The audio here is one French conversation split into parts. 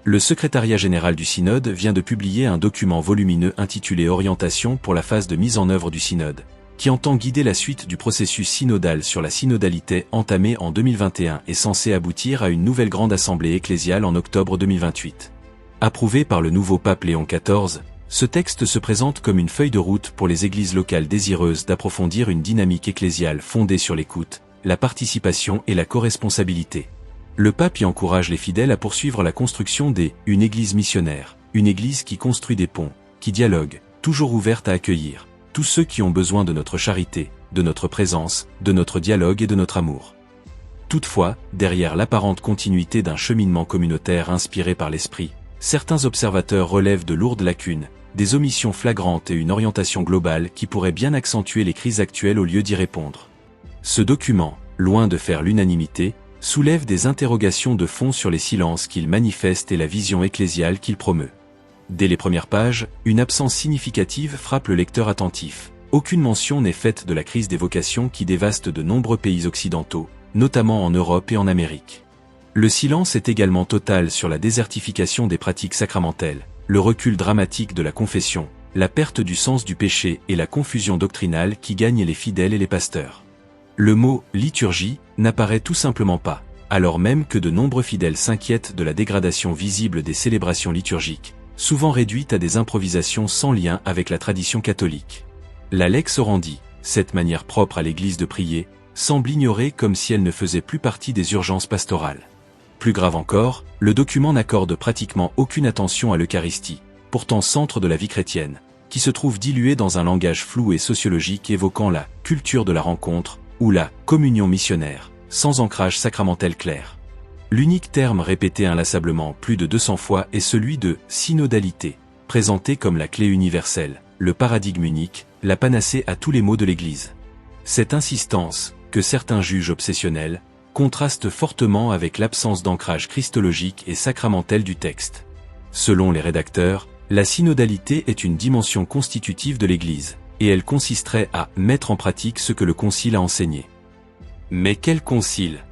Le secrétariat général du synode vient de publier un document volumineux intitulé Orientation pour la phase de mise en œuvre du synode, qui entend guider la suite du processus synodal sur la synodalité entamé en 2021 et censé aboutir à une nouvelle grande assemblée ecclésiale en octobre 2028. Approuvé par le nouveau pape Léon XIV, ce texte se présente comme une feuille de route pour les églises locales désireuses d'approfondir une dynamique ecclésiale fondée sur l'écoute, la participation et la coresponsabilité. Le pape y encourage les fidèles à poursuivre la construction une église missionnaire, une église qui construit des ponts, qui dialogue, toujours ouverte à accueillir tous ceux qui ont besoin de notre charité, de notre présence, de notre dialogue et de notre amour. Toutefois, derrière l'apparente continuité d'un cheminement communautaire inspiré par l'esprit, certains observateurs relèvent de lourdes lacunes, des omissions flagrantes et une orientation globale qui pourrait bien accentuer les crises actuelles au lieu d'y répondre. Ce document, loin de faire l'unanimité, soulève des interrogations de fond sur les silences qu'il manifeste et la vision ecclésiale qu'il promeut. Dès les premières pages, une absence significative frappe le lecteur attentif. Aucune mention n'est faite de la crise des vocations qui dévaste de nombreux pays occidentaux, notamment en Europe et en Amérique. Le silence est également total sur la désertification des pratiques sacramentelles, le recul dramatique de la confession, la perte du sens du péché et la confusion doctrinale qui gagne les fidèles et les pasteurs. Le mot « liturgie » n'apparaît tout simplement pas, alors même que de nombreux fidèles s'inquiètent de la dégradation visible des célébrations liturgiques, souvent réduites à des improvisations sans lien avec la tradition catholique. La lex orandi, cette manière propre à l'Église de prier, semble ignorée comme si elle ne faisait plus partie des urgences pastorales. Plus grave encore, le document n'accorde pratiquement aucune attention à l'Eucharistie, pourtant centre de la vie chrétienne, qui se trouve diluée dans un langage flou et sociologique évoquant la « culture de la rencontre » ou la « communion missionnaire », sans ancrage sacramentel clair. L'unique terme répété inlassablement plus de 200 fois est celui de « synodalité », présenté comme la clé universelle, le paradigme unique, la panacée à tous les maux de l'Église. Cette insistance, que certains jugent obsessionnelle, contraste fortement avec l'absence d'ancrage christologique et sacramentel du texte. Selon les rédacteurs, la synodalité est une dimension constitutive de l'Église, et elle consisterait à mettre en pratique ce que le Concile a enseigné. Mais quel Concile ?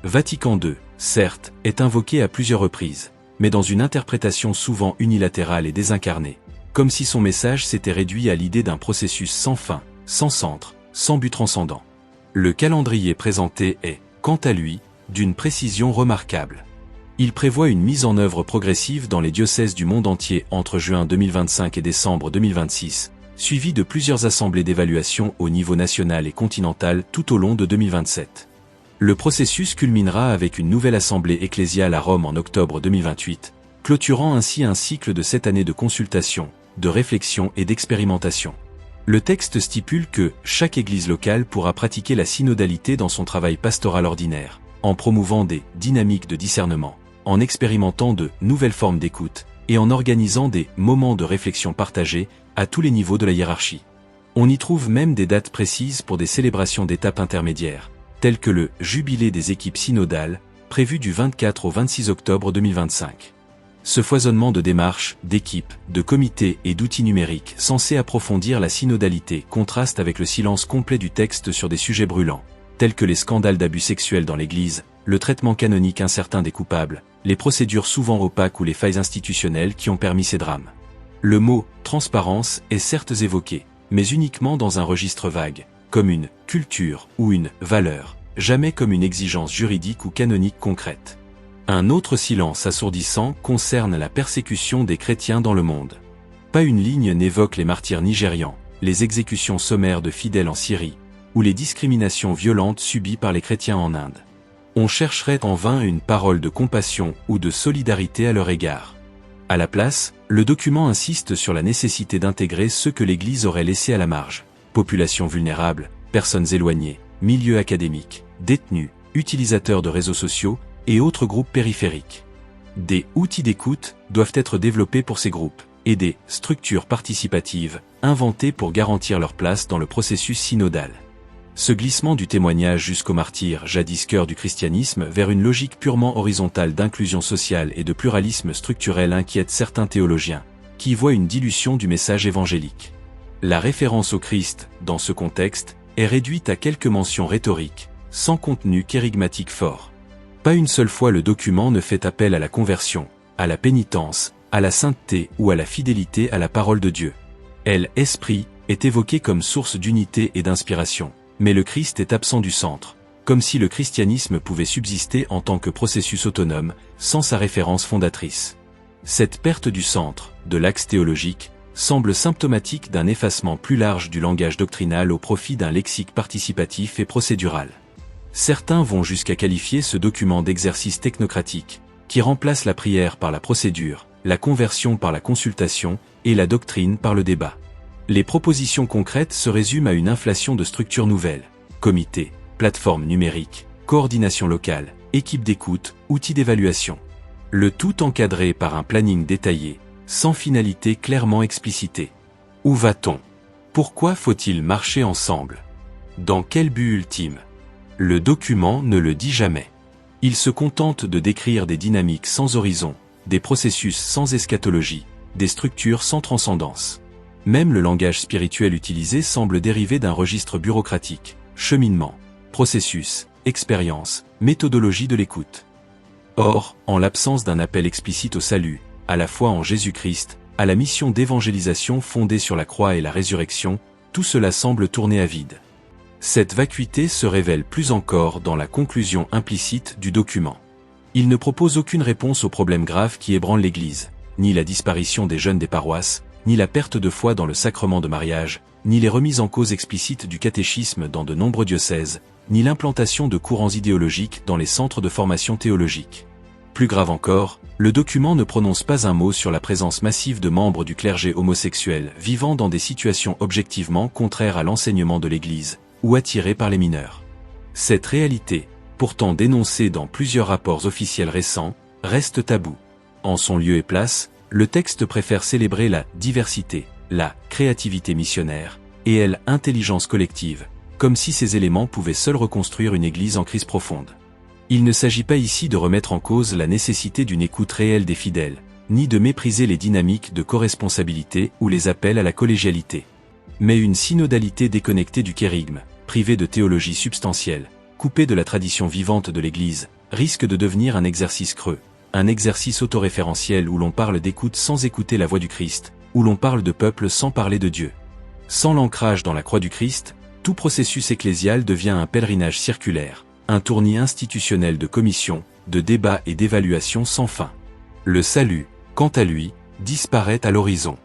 Vatican II, certes, est invoqué à plusieurs reprises, mais dans une interprétation souvent unilatérale et désincarnée, comme si son message s'était réduit à l'idée d'un processus sans fin, sans centre, sans but transcendant. Le calendrier présenté est, quant à lui, d'une précision remarquable. Il prévoit une mise en œuvre progressive dans les diocèses du monde entier entre juin 2025 et décembre 2026, suivi de plusieurs assemblées d'évaluation au niveau national et continental tout au long de 2027. Le processus culminera avec une nouvelle assemblée ecclésiale à Rome en octobre 2028, clôturant ainsi un cycle de 7 années de consultation, de réflexion et d'expérimentation. Le texte stipule que chaque église locale pourra pratiquer la synodalité dans son travail pastoral ordinaire, en promouvant des dynamiques de discernement, en expérimentant de nouvelles formes d'écoute, et en organisant des moments de réflexion partagés à tous les niveaux de la hiérarchie. On y trouve même des dates précises pour des célébrations d'étapes intermédiaires, telles que le Jubilé des équipes synodales, prévu du 24 au 26 octobre 2025. Ce foisonnement de démarches, d'équipes, de comités et d'outils numériques censés approfondir la synodalité contraste avec le silence complet du texte sur des sujets brûlants, tels que les scandales d'abus sexuels dans l'Église, le traitement canonique incertain des coupables, les procédures souvent opaques ou les failles institutionnelles qui ont permis ces drames. Le mot « transparence » est certes évoqué, mais uniquement dans un registre vague, comme une « culture » ou une « valeur », jamais comme une exigence juridique ou canonique concrète. Un autre silence assourdissant concerne la persécution des chrétiens dans le monde. Pas une ligne n'évoque les martyrs nigérians, les exécutions sommaires de fidèles en Syrie, ou les discriminations violentes subies par les chrétiens en Inde. On chercherait en vain une parole de compassion ou de solidarité à leur égard. À la place, le document insiste sur la nécessité d'intégrer ceux que l'Église aurait laissés à la marge: populations vulnérables, personnes éloignées, milieux académiques, détenus, utilisateurs de réseaux sociaux et autres groupes périphériques. Des outils d'écoute doivent être développés pour ces groupes, et des structures participatives inventées pour garantir leur place dans le processus synodal. Ce glissement du témoignage jusqu'au martyr, jadis cœur du christianisme, vers une logique purement horizontale d'inclusion sociale et de pluralisme structurel inquiète certains théologiens, qui voient une dilution du message évangélique. La référence au Christ, dans ce contexte, est réduite à quelques mentions rhétoriques, sans contenu kérigmatique fort. Pas une seule fois le document ne fait appel à la conversion, à la pénitence, à la sainteté ou à la fidélité à la parole de Dieu. L'Esprit est évoqué comme source d'unité et d'inspiration, mais le Christ est absent du centre, comme si le christianisme pouvait subsister en tant que processus autonome, sans sa référence fondatrice. Cette perte du centre, de l'axe théologique, semble symptomatique d'un effacement plus large du langage doctrinal au profit d'un lexique participatif et procédural. Certains vont jusqu'à qualifier ce document d'exercice technocratique, qui remplace la prière par la procédure, la conversion par la consultation et la doctrine par le débat. Les propositions concrètes se résument à une inflation de structures nouvelles, comités, plateformes numériques, coordination locale, équipe d'écoute, outils d'évaluation. Le tout encadré par un planning détaillé, sans finalité clairement explicitée. Où va-t-on? Pourquoi faut-il marcher ensemble? Dans quel but ultime? Le document ne le dit jamais. Il se contente de décrire des dynamiques sans horizon, des processus sans eschatologie, des structures sans transcendance. Même le langage spirituel utilisé semble dériver d'un registre bureaucratique, cheminement, processus, expérience, méthodologie de l'écoute. Or, en l'absence d'un appel explicite au salut, à la foi en Jésus-Christ, à la mission d'évangélisation fondée sur la croix et la résurrection, tout cela semble tourner à vide. Cette vacuité se révèle plus encore dans la conclusion implicite du document. Il ne propose aucune réponse aux problèmes graves qui ébranlent l'Église, ni la disparition des jeunes des paroisses, ni la perte de foi dans le sacrement de mariage, ni les remises en cause explicites du catéchisme dans de nombreux diocèses, ni l'implantation de courants idéologiques dans les centres de formation théologique. Plus grave encore, le document ne prononce pas un mot sur la présence massive de membres du clergé homosexuel vivant dans des situations objectivement contraires à l'enseignement de l'Église, ou attirés par les mineurs. Cette réalité, pourtant dénoncée dans plusieurs rapports officiels récents, reste taboue. En son lieu et place, le texte préfère célébrer la diversité, la créativité missionnaire, et l'intelligence collective, comme si ces éléments pouvaient seuls reconstruire une Église en crise profonde. Il ne s'agit pas ici de remettre en cause la nécessité d'une écoute réelle des fidèles, ni de mépriser les dynamiques de corresponsabilité ou les appels à la collégialité. Mais une synodalité déconnectée du kérygme, privée de théologie substantielle, coupée de la tradition vivante de l'Église, risque de devenir un exercice creux, un exercice autoréférentiel où l'on parle d'écoute sans écouter la voix du Christ, où l'on parle de peuple sans parler de Dieu. Sans l'ancrage dans la croix du Christ, tout processus ecclésial devient un pèlerinage circulaire, un tournis institutionnel de commissions, de débats et d'évaluations sans fin. Le salut, quant à lui, disparaît à l'horizon.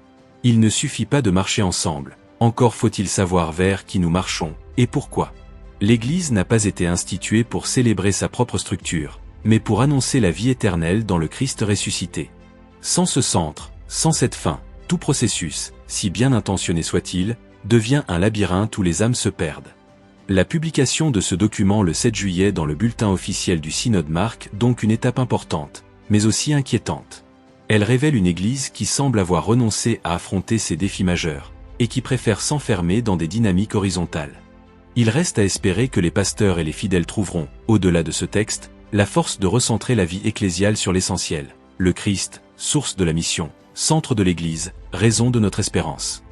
Il ne suffit pas de marcher ensemble, encore faut-il savoir vers qui nous marchons, et pourquoi. L'Église n'a pas été instituée pour célébrer sa propre structure, mais pour annoncer la vie éternelle dans le Christ ressuscité. Sans ce centre, sans cette fin, tout processus, si bien intentionné soit-il, devient un labyrinthe où les âmes se perdent. La publication de ce document le 7 juillet dans le bulletin officiel du Synode marque donc une étape importante, mais aussi inquiétante. Elle révèle une Église qui semble avoir renoncé à affronter ses défis majeurs, et qui préfère s'enfermer dans des dynamiques horizontales. Il reste à espérer que les pasteurs et les fidèles trouveront, au-delà de ce texte, la force de recentrer la vie ecclésiale sur l'essentiel, le Christ, source de la mission, centre de l'Église, raison de notre espérance.